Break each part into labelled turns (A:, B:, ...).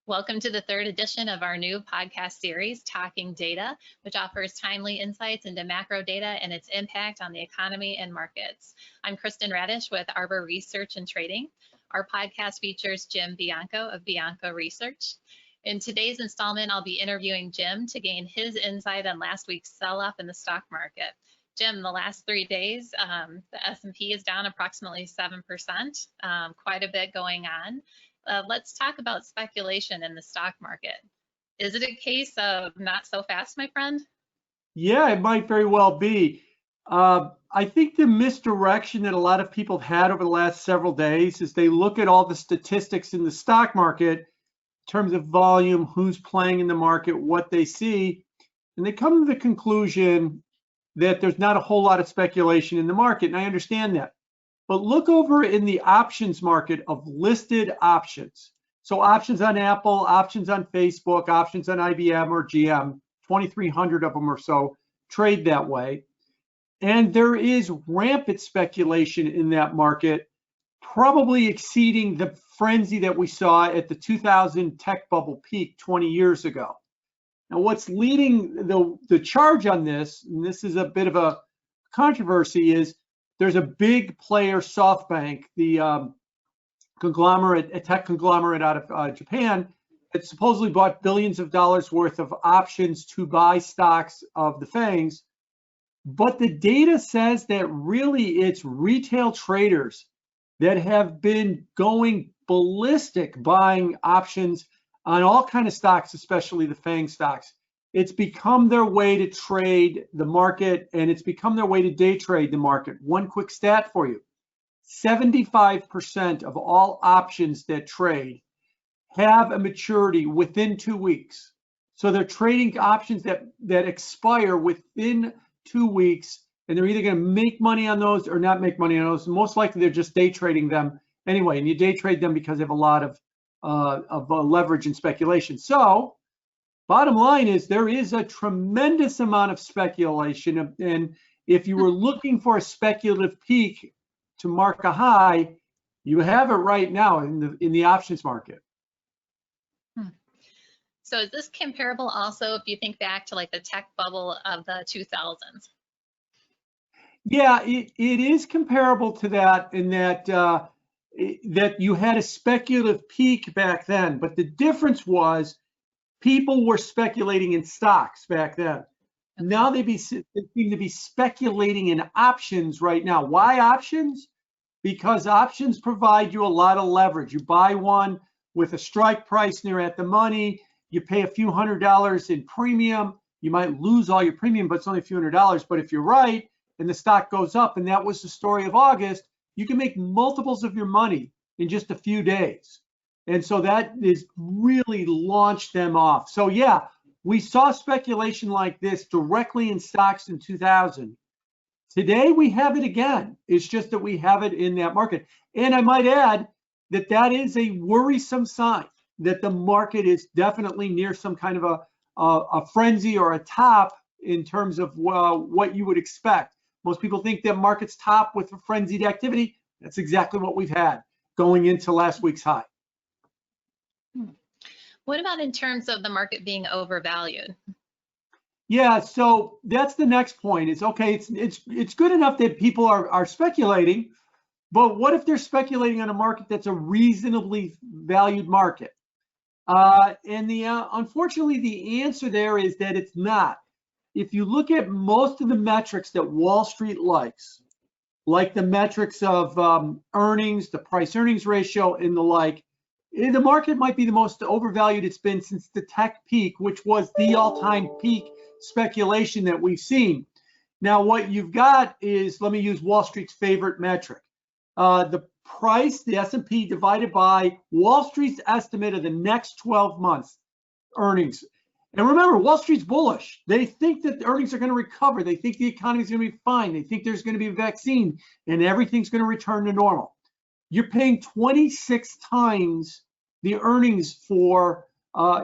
A: Welcome to the third edition of our new podcast series, Talking Data, which offers timely insights into macro data and its impact on the economy and markets. I'm Kristen Radish with Arbor Research and Trading. Our podcast features Jim Bianco of Bianco Research. In today's installment, I'll be interviewing Jim to gain his insight on last week's sell-off in the stock market. Jim, the last 3 days, the S&P is down approximately 7%, quite a bit going on. Let's talk about speculation in the stock market. Is it a case of not so fast, my friend?
B: Yeah, it might very well be. I think the misdirection that a lot of people have had over the last several days is they look at all the statistics in the stock market in terms of volume, who's playing in the market, what they see, and they come to the conclusion that there's not a whole lot of speculation in the market, and I understand that. But look over in the options market of listed options. So options on Apple, options on Facebook, options on IBM or GM, 2,300 of them or so trade that way. And there is rampant speculation in that market, probably exceeding the frenzy that we saw at the 2000 tech bubble peak 20 years ago. Now, what's leading the charge on this, and this is a bit of a controversy, is there's a big player, SoftBank, the conglomerate, a tech conglomerate out of Japan, that supposedly bought billions of dollars worth of options to buy stocks of the FANGs. But the data says that really it's retail traders that have been going ballistic buying options on all kinds of stocks, especially the FANG stocks. It's become their way to trade the market, and it's become their way to day trade the market. One quick stat for you: 75% of all options that trade have a maturity within 2 weeks. So they're trading options that expire within 2 weeks, and they're either going to make money on those or not make money on those. Most likely they're just day trading them anyway, and you day trade them because they have a lot of leverage and speculation. So bottom line is there is a tremendous amount of speculation, and if you were looking for a speculative peak to mark a high, you have it right now in the options market.
A: So is this comparable also if you think back to like the tech bubble of the 2000s?
B: Yeah, it is comparable to that in that that you had a speculative peak back then, but the difference was people were speculating in stocks back then. Okay. Now they seem to be speculating in options right now. Why options? Because options provide you a lot of leverage. You buy one with a strike price near at the money, you pay a few $100s in premium. You might lose all your premium, but it's only a few $100s. But if you're right and the stock goes up, and that was the story of August, you can make multiples of your money in just a few days. And so that is really launched them off. So yeah, we saw speculation like this directly in stocks in 2000. Today we have it again. It's just that we have it in that market. And I might add that that is a worrisome sign that the market is definitely near some kind of a frenzy or a top in terms of what you would expect. Most people think that markets top with frenzied activity. That's exactly what we've had going into last week's high.
A: What about in terms of the market being overvalued?
B: Yeah, so that's the next point. It's okay. It's good enough that people are speculating, but what if they're speculating on a market that's a reasonably valued market? And unfortunately, the answer there is that it's not. If you look at most of the metrics that Wall Street likes, like the metrics of earnings, the price-earnings ratio, and the like, the market might be the most overvalued it's been since the tech peak, which was the all-time peak speculation that we've seen. Now, what you've got is, let me use Wall Street's favorite metric. The price, the S&P divided by Wall Street's estimate of the next 12 months earnings. And remember, Wall Street's bullish. They think that the earnings are going to recover. They think the economy is going to be fine. They think there's going to be a vaccine and everything's going to return to normal. You're paying 26 times the earnings for,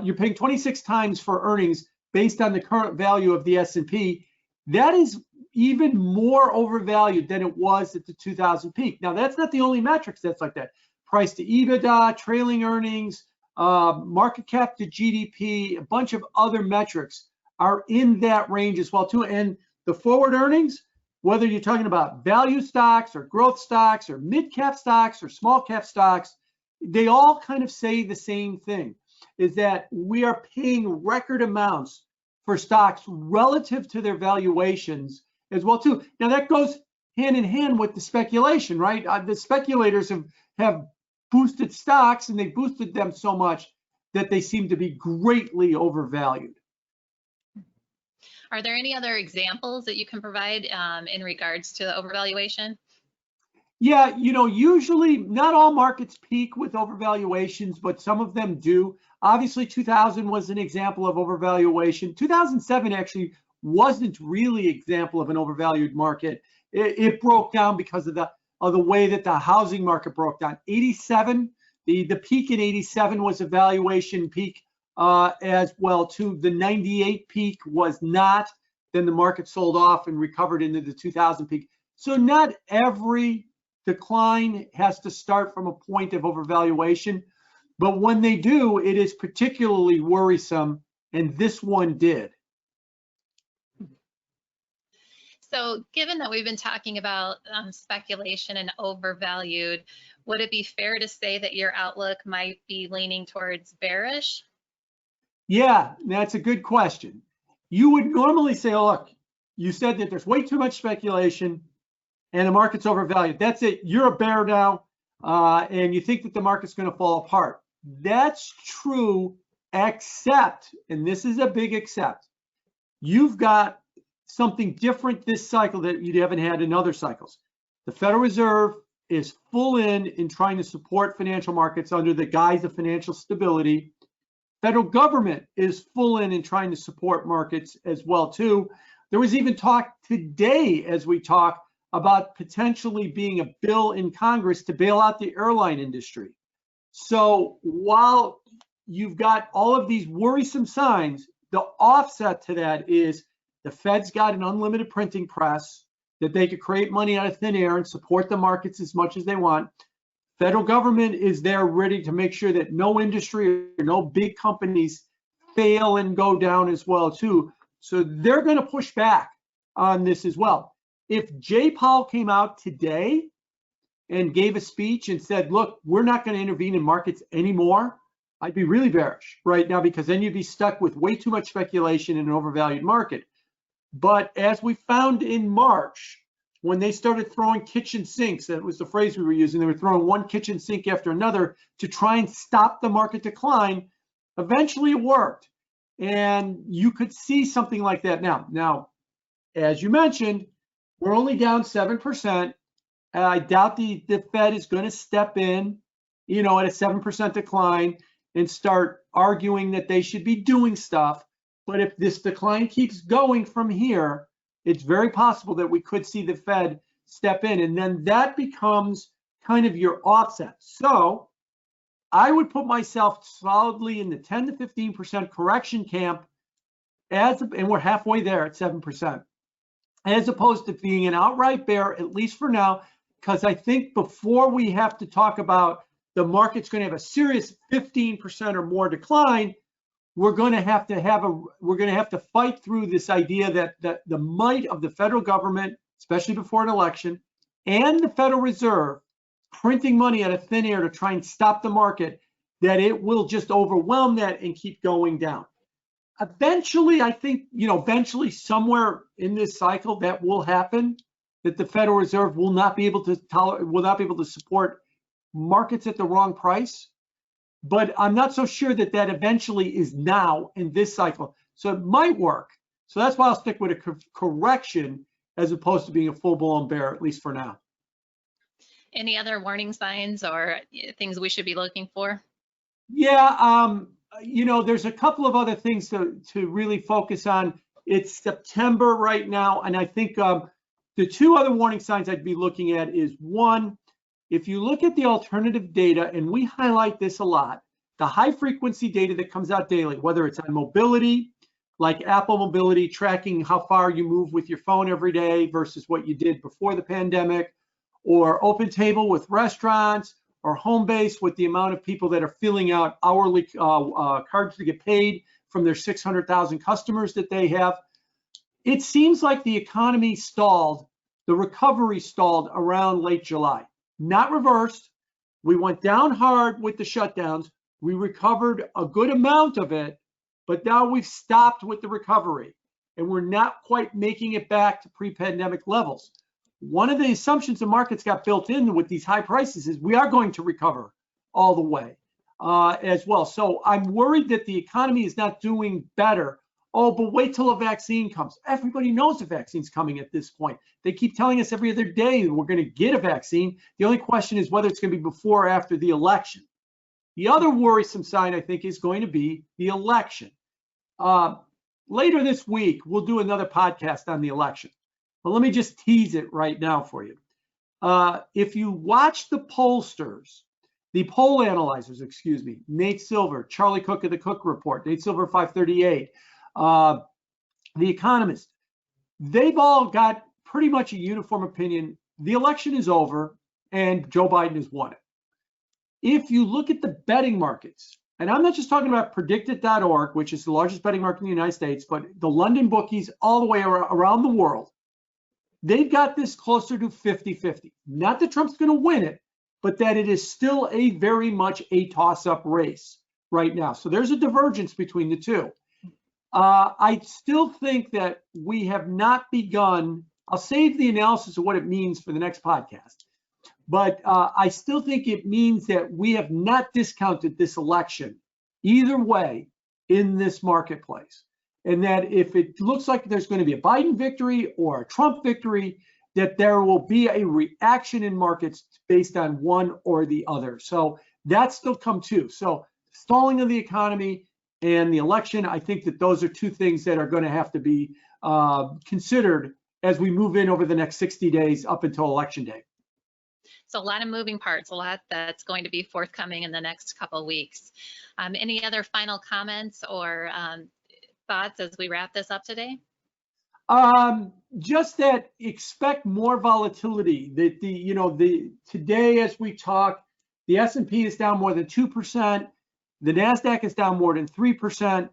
B: you're paying 26 times for earnings based on the current value of the S&P. That is even more overvalued than it was at the 2000 peak. Now, that's not the only metrics that's like that. Price to EBITDA, trailing earnings, market cap to GDP, a bunch of other metrics are in that range as well too. And the forward earnings, whether you're talking about value stocks or growth stocks or mid-cap stocks or small-cap stocks, they all kind of say the same thing, is that we are paying record amounts for stocks relative to their valuations as well too. Now that goes hand in hand with the speculation, right? The speculators have boosted stocks, and they boosted them so much that they seem to be greatly overvalued.
A: Are there any other examples that you can provide in regards to the overvaluation?
B: Yeah, usually not all markets peak with overvaluations, but some of them do. Obviously, 2000 was an example of overvaluation. 2007 actually wasn't really an example of an overvalued market. It broke down because of the way that the housing market broke down. 87, the peak in 87 was a valuation peak as well too. The 98 peak was not. Then the market sold off and recovered into the 2000 peak. So not every decline has to start from a point of overvaluation, but when they do, it is particularly worrisome, and this one did.
A: So given that we've been talking about speculation and overvalued, would it be fair to say that your outlook might be leaning towards bearish?
B: Yeah, that's a good question. You would normally say, oh, look, you said that there's way too much speculation and the market's overvalued. That's it. You're a bear now, and you think that the market's going to fall apart. That's true, except, and this is a big except, you've got something different this cycle that you haven't had in other cycles. The Federal Reserve is full in trying to support financial markets under the guise of financial stability. Federal government is full in trying to support markets as well too. There was even talk today as we talk about potentially being a bill in Congress to bail out the airline industry. So while you've got all of these worrisome signs, the offset to that is the Fed's got an unlimited printing press that they could create money out of thin air and support the markets as much as they want. Federal government is there ready to make sure that no industry or no big companies fail and go down as well too. So they're going to push back on this as well. If Jay Powell came out today and gave a speech and said, look, we're not going to intervene in markets anymore, I'd be really bearish right now, because then you'd be stuck with way too much speculation in an overvalued market. But as we found in March, when they started throwing kitchen sinks, that was the phrase we were using, they were throwing one kitchen sink after another to try and stop the market decline. Eventually it worked. And you could see something like that now. Now, as you mentioned, we're only down 7%. I doubt the Fed is going to step in, at a 7% decline and start arguing that they should be doing stuff. But if this decline keeps going from here, it's very possible that we could see the Fed step in, and then that becomes kind of your offset. So I would put myself solidly in the 10 to 15% correction camp, and we're halfway there at 7%, as opposed to being an outright bear, at least for now, because I think before we have to talk about the market's going to have a serious 15% or more decline, we're going to have to fight through this idea that the might of the federal government, especially before an election, and the Federal Reserve printing money out of thin air to try and stop the market, that it will just overwhelm that and keep going down. Eventually, I think, eventually somewhere in this cycle that will happen, that the Federal Reserve will not be able to support markets at the wrong price. But I'm not so sure that eventually is now in this cycle. So it might work. So that's why I'll stick with a correction as opposed to being a full-blown bear, at least for now.
A: Any other warning signs or things we should be looking for?
B: Yeah, there's a couple of other things to really focus on. It's September right now, and I think the two other warning signs I'd be looking at is, one, if you look at the alternative data, and we highlight this a lot, the high frequency data that comes out daily, whether it's on mobility, like Apple Mobility, tracking how far you move with your phone every day versus what you did before the pandemic, or OpenTable with restaurants, or Homebase with the amount of people that are filling out hourly cards to get paid from their 600,000 customers that they have. It seems like the economy stalled, the recovery stalled around late July. Not reversed. We went down hard with the shutdowns. We recovered a good amount of it, but now we've stopped with the recovery and we're not quite making it back to pre-pandemic levels. One of the assumptions the markets got built in with these high prices is we are going to recover all the way as well. So I'm worried that the economy is not doing better. Oh, but wait till a vaccine comes. Everybody knows the vaccine's coming at this point. They keep telling us every other day we're going to get a vaccine. The only question is whether it's going to be before or after the election. The other worrisome sign, I think, is going to be the election. Later this week, we'll do another podcast on the election. But let me just tease it right now for you. If you watch the pollsters, the poll analyzers, excuse me, Nate Silver, Charlie Cook of the Cook Report, Nate Silver 538, The Economist, they've all got pretty much a uniform opinion. The election is over and Joe Biden has won it. If you look at the betting markets, and I'm not just talking about predicted.org, which is the largest betting market in the United States, but the London bookies all the way around the world, they've got this closer to 50-50. Not that Trump's going to win it, but that it is still a very much a toss-up race right now. So there's a divergence between the two. I still think that we have not begun. I'll save the analysis of what it means for the next podcast. But I still think it means that we have not discounted this election either way in this marketplace. And that if it looks like there's going to be a Biden victory or a Trump victory, that there will be a reaction in markets based on one or the other. So that's still come too. So stalling of the economy and the election, I think that those are two things that are going to have to be considered as we move in over the next 60 days up until election day.
A: So a lot of moving parts, a lot that's going to be forthcoming in the next couple of weeks. Any other final comments or thoughts as we wrap this up today?
B: Just that expect more volatility. That today as we talk, the S&P is down more than 2%. The NASDAQ is down more than 3%.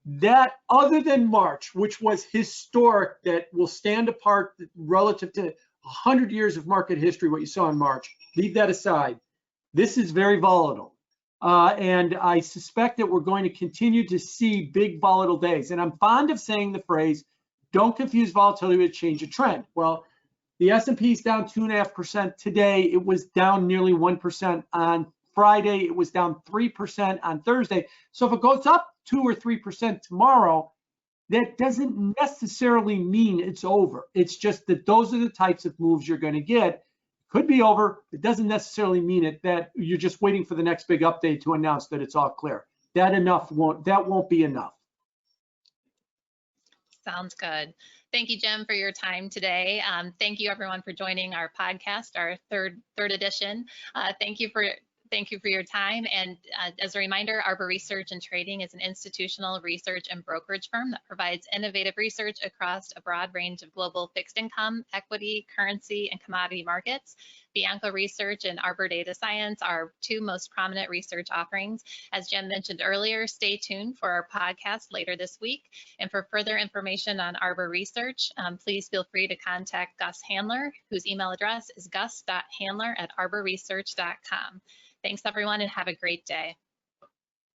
B: That, other than March, which was historic, that will stand apart relative to 100 years of market history, what you saw in March, leave that aside. This is very volatile. And I suspect that we're going to continue to see big volatile days. And I'm fond of saying the phrase, don't confuse volatility with change of trend. Well, the S&P is down 2.5% today. It was down nearly 1% on Friday. It was down 3% on Thursday. So if it goes up 2 or 3% tomorrow, that doesn't necessarily mean it's over. It's just that those are the types of moves you're going to get. Could be over. It doesn't necessarily mean it that you're just waiting for the next big update to announce that it's all clear. That won't be enough. Sounds
A: good. Thank you, Jim, for your time today. Thank you, everyone, for joining our podcast, our third edition. Thank you for your time. And as a reminder, Arbor Research and Trading is an institutional research and brokerage firm that provides innovative research across a broad range of global fixed income, equity, currency, and commodity markets. Bianco Research and Arbor Data Science are two most prominent research offerings. As Jim mentioned earlier, stay tuned for our podcast later this week. And for further information on Arbor Research, please feel free to contact Gus Handler, whose email address is gus.handler@arborresearch.com. Thanks, everyone, and have a great day.